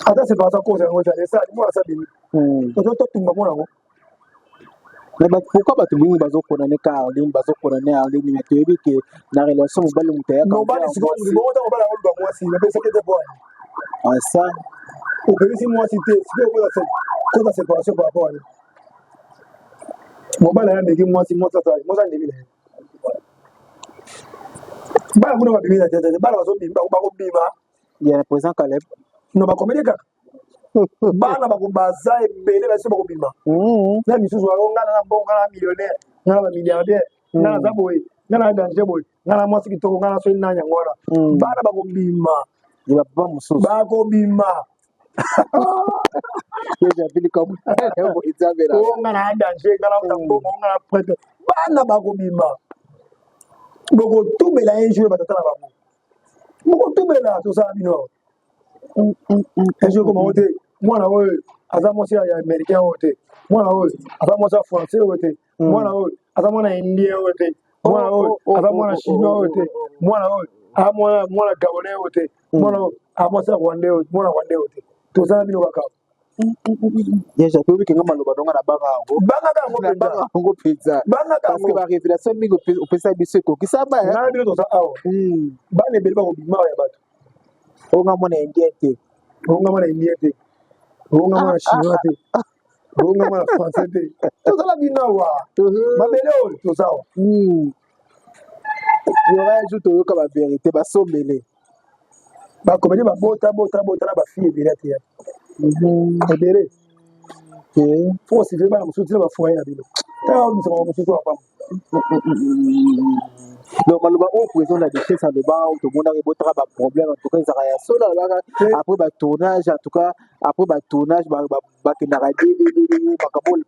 ata c'est pas ça cause on va ça moi ça bini to tumba mona ngo mais pourquoi ba tumu bazo kona ne ka Arline bazo kona ne Arline mais tu que na relation mobali mutaya no bali c'est comme le bon temps bala ba moi si na pesa que c'est bon ça au pays si moi cité c'est quoi c'est pas ça par rapport à mobali ya ndeki moi ça ndeki bala kuna ba bimina tete bala bazo bimba ba ko bima ya président Caleb no ba komeleka bana ba ko baza ebele ba se ba ko bima na misusu wa ngana na bonga na millionnaire na ba milliardaire na za boy na danger boy na mwasi kitoko ngana so ina nyangora bana ba ko bima ya ba mususu ba ko bima déjà vili comme Isabella ngana danger ngana bongo ngana prêtre bana bakobima bokotumela un jour batata na bango bokotumela tosala bino un jour koma ote mwana oyo aza mwasi ya américain oyo te mwana oyo aza mwasi ya français oyo te mwana oyo aza mwana indien oyo te mwana oyo aza mwana chinois oyo te mwana oyo aza mwana gabonais oyo te mwana oyo aza mwasi ya rwandais oyo te tosala bino kaka Déjà, tu veux que nous allons dans la barre. Bango pizza. Parce que la révélation, on peut ça bisou qui ça va. Na bino toza awa. Ba ne beli ba ko bima ya bato. Onga mona indiete. Onga mona indiete. Onga mona chinois te. Onga mona français te. Toza la bina wa. Ba bele o toza awa. Il y aura un jour to yoka ba vérité ba sombele. Ba komedi ba bota na ba fille vérité. Ebere. Faut se faire ba musuti ba foyer na bino. Ta o musuti ba musuti wa pam. Donc, on va présenter la déchet, ça le bas, tout le monde a un problème, en tout cas, ça a solo, après le tournage, en tout cas, après le tournage, il y a le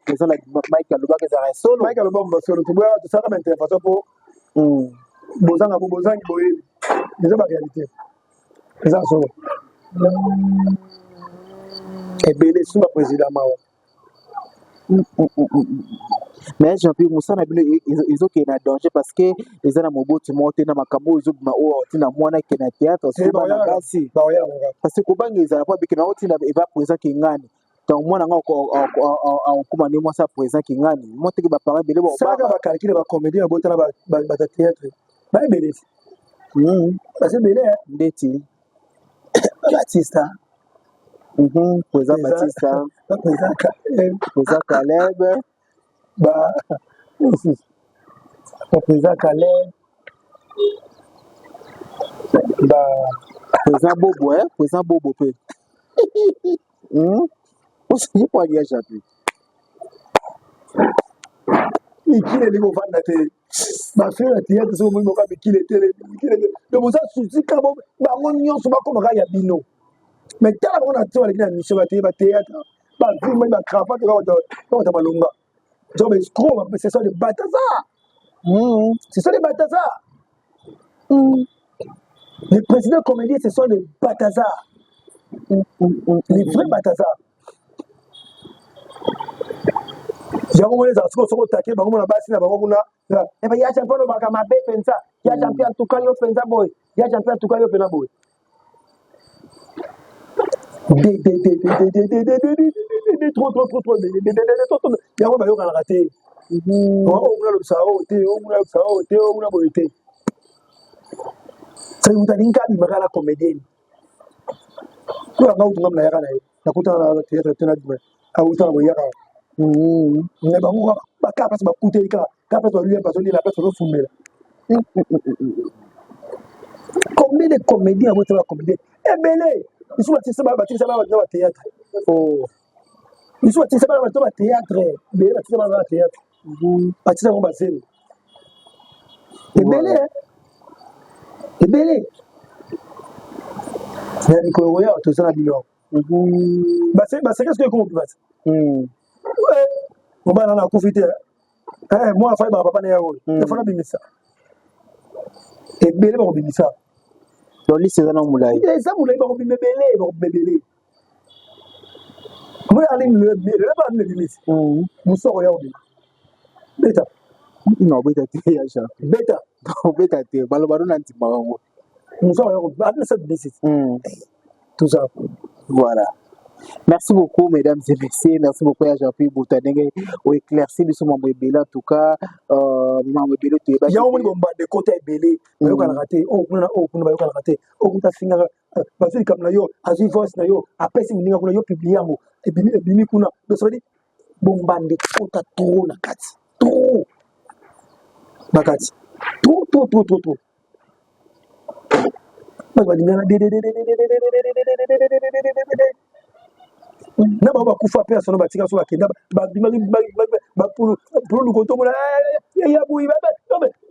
président de Mike Aloba qui a solo. Mike Aloba, solo, tu vois, ça va m'intéresser pour Bozanga, mais c'est pas réalité. C'est ça, solo. Et bien, c'est le président Mao. Mais Jean-Pierre Moussa ils ont qui est danger parce que ils ont un tu montes dans ma camo ils ont ma ou tu na mwana qui na théâtre c'est pas la base parce que comment ils ont pas que na tu na va présent qui ngani donc mwana ngako en comment ni moi ça présent qui ngani moi te ba parler bele ça va calculer ba comédie ba botana ba théâtre ba bele parce que bele ndeti Batista présent Batista présent Caleb président Caleb président Bobo président Bobo peut aussi pas bien Jean-Pierre Mikile ndiko vanda te bafera théâtre so mo ka mikile te donc ça souci ka bo bango nyonso bakoma ka ya bino mais tala bango na tsola kina mission ba théâtre ba film ba cravate ka ta malonga donc escroc c'est ça de Balthazar c'est ça de Balthazar les présidents comédiens ce sont des Balthazar les vrais Balthazar Jango mole za soko take bango na basi na bango kuna e ba ya champion ba kama be pensa ya champion tukayo pensa boy ya champion tukayo pena boy trop yango ba yo kana raté o muna lo sao te o muna boy te sai mutalinka bi magala comédienne kwa ngau tungamna yakana na kutana na theater tena dima au tana boy yakana mais bango ba ka passe ba couter ka passe ba lui parce que la personne fumela combien de comédiens vont être comédiens et belé ils sont battus ba théâtre ils sont battus ba théâtre belé battus ba théâtre battus ba zéro et belé c'est ni ko ya to ça biloko c'est qu'est-ce que comment tu vas ouais on va na profiter moi fa ba papa na yawo il faut na bimisa et belé ba bimisa donc lui c'est un moulay ça moulay ba bimebele moi aller le ba le limite musoro yawo beta non beta te ya ja beta non beta te balobaro na ntima wango musoro yawo ba na cette visite tout ça voilà. Merci beaucoup, mesdames et messieurs. Merci beaucoup à Jean-Pierre Boutanenge. Au éclairci de ce membre belé, en tout cas, membre belé, tu es il y a un moment de côté belé, il y a un raté, on a raté, on a fini, parce que comme yo, as une voice na yo, après si vous avez publié un mot, et bien, kuna, donc ça veut dire, bombande côté trop na kati, trop, nakati, trop. Na ba kufa pe asono batika so bakenda ba pour le koto mola ya bouille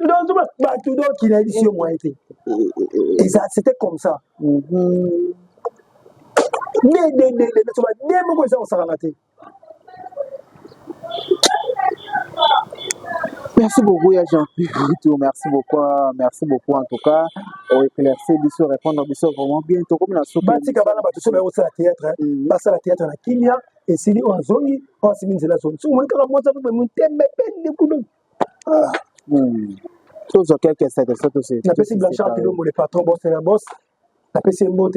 non ba tout donc il a dit sur moi été et ça c'était comme ça mais so ba demo ko ça on s'arrêter Merci beaucoup, Jean-Pierre. Merci beaucoup en tout cas. On éclaircit, bisous, répondre, bisous vraiment bien. Tout comme la soupe. Bati kabala batu sobe au théâtre, basa la théâtre na Kenya et sili on zongi, on sili nzela zone. So mon kala moi ça peut me tembe pende kudo. Chose auquel que c'est aussi. Na pesi Blanchard Pilombo le patron boss na boss. Na pesi mbote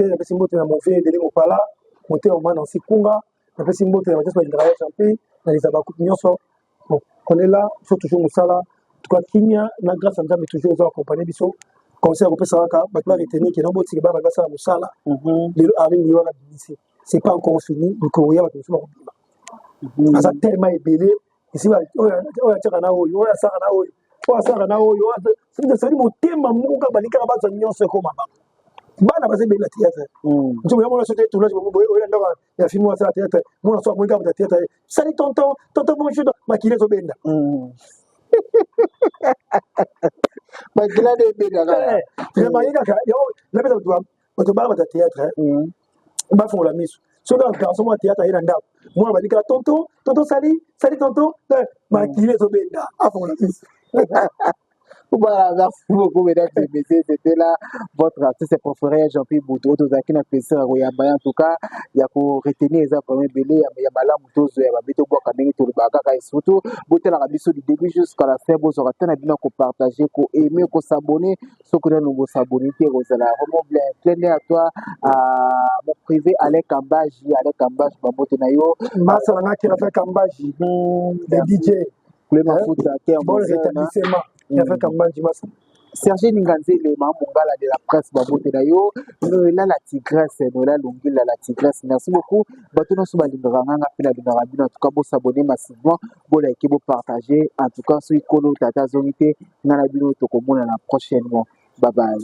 na mon frère de Opala, monter au man en Sikunga. Na pesi mbote na just pas Jean-Pierre, na les abakou nyonso. Bon, on est là, il faut toujours nous ça là. En tout cas, Kenya, na grâce à nous toujours accompagner biso. Conseil à ça ka batma retenir que non boti ba ba ça nous ça là. Les arènes liora ici. C'est pas encore fini, le courrier va toujours ba. Parce que tellement ébélé, ici va tchaka na oyo, ça na oyo. Ça na oyo. C'est mon thème muka balika ba za nyonso ko mama. Bana ba zebe la théâtre. Tu vois moi sauter tout là, je me ndanga ya film wa ça théâtre. Moi so moi ka ba théâtre. Salut tonton bonjour, makile zo benda. Makila de benda. Vraiment il y a la bête de ba ba théâtre. Ba font la mise. So dans garçon moi théâtre il anda. Moi ba dika tonton salut tonton, makile zo benda. A font la mise. Voilà, merci beaucoup, mesdames et messieurs. C'était là votre artiste préféré, Jean-Pierre Boudreau. Tout ça qui n'a pas fait ça, en tout cas, il y a pour retenir les premiers bélés, il y a malin, il y a béto, bois, caméri, tout le bagage, et surtout, beauté la rabisso du début jusqu'à la fin, vous aurez bien qu'on partager, qu'on aimer, qu'on s'abonner, ce que nous vous s'abonner, vous allez vraiment plein à toi, à mon privé, Alec Kambaji, Babote Nayo. Massalana qui a fait Kambaji, les DJ. Bon rétablissement. Il a fait Kambaji Massa. Serge Ninganze, le Mambongala de la presse, Babote Nayo. Nous là la tigresse, nous là l'ongile la tigresse. Merci beaucoup. Batono Souba Lindranganga, Pila Lindrabina. En tout cas, vous s'abonner massivement, vous likez, vous partagez. En tout cas, sur Ikono Tata Zonité, Nanabino Tokomona la prochainement. Bye bye.